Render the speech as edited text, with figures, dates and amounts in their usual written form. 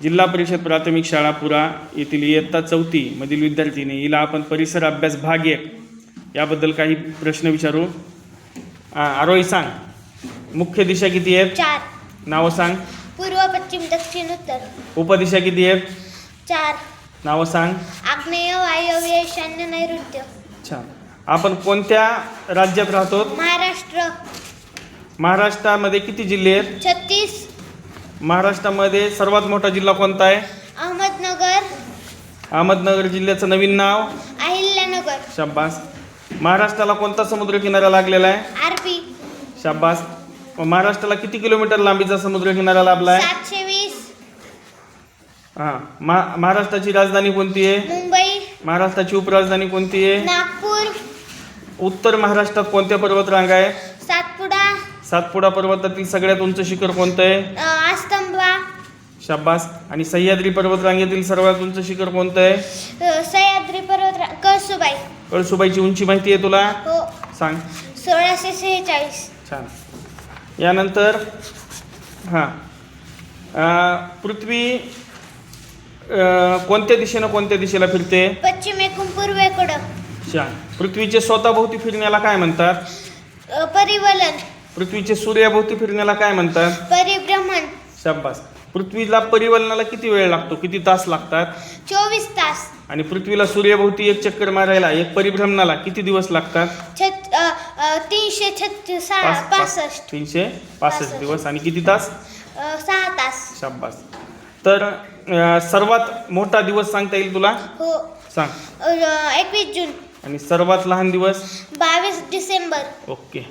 जिल्हा परिषद प्राथमिक शाळा पुरा येथील इयत्ता 4 मधील विद्यार्थिनी हिला आपण परिसर अभ्यास भाग 1 याबद्दल काही प्रश्न विचारू. आरोही सांग, मुख्य दिशा किती आहेत? 4. नावं सांग. पूर्व, पश्चिम, दक्षिण, उत्तर. उपदिशा किती आहेत? 4. नावं सांग. आग्नेय, वायव्य, ईशान्य, नैऋत्य. छान. आपण कोणत्या राज्यात राहतो? महाराष्ट्र. महाराष्ट्रामध्ये किती जिल्हे आहेत? 36. महाराष्ट्रामध्ये सर्वात मोठा जिल्हा कोणता आहे? अहमदनगर. अहमदनगर जिल्ह्याचं नवीन नाव? अहिल्यानगर. शाबास. महाराष्ट्राला कोणता समुद्रकिनारा लागलेला आहे? आरपी. शाबास. महाराष्ट्राला किती किलोमीटर लांबीचा समुद्रकिनारा लाभला आहे? 720. हां. महाराष्ट्राची राजधानी कोणती आहे? मुंबई. महाराष्ट्राची उपराजधानी कोणती आहे? नागपूर. उत्तर महाराष्ट्रात कोणत्या पर्वतरांगा आहे? सातपुडा. सातपुडा पर्वतातील सगळ्यात उंच शिखर कोणतं आहे? आस्तंबा. शाबास. आणि सह्याद्री पर्वतरांगेतील सर्वात उंच शिखर कोणतं आहे? सह्याद्री पर्वत. कळसुबाई. कळसुबाईची उंची माहिती आहे तुला? हो. सांग. 1646. छान. यानंतर पृथ्वी कोणत्या दिशेला फिरते? पश्चिमेकडून पूर्वेकडं. छान. पृथ्वीचे स्वतःभोवती फिरण्याला काय म्हणतात? परिवलन. पृथ्वीचे सूर्याभोवती फिरण्याला काय म्हणतात? परिभ्रमण. शाबास. पृथ्वीला परिवलनाला किती वेळ लागतो? किती तास लागतात? 24 तास. आणि पृथ्वीला सूर्याभोवती एक चक्कर मारायला, एक परिभ्रमणाला किती दिवस लागतात? 365. 365 दिवस. आणि किती तास? 6 तास. शाबास. तर सर्वात मोठा दिवस सांगता येईल तुला? हो. सांग. 21 जून. आणि सर्वात लहान दिवस? 22 डिसेंबर. ओके.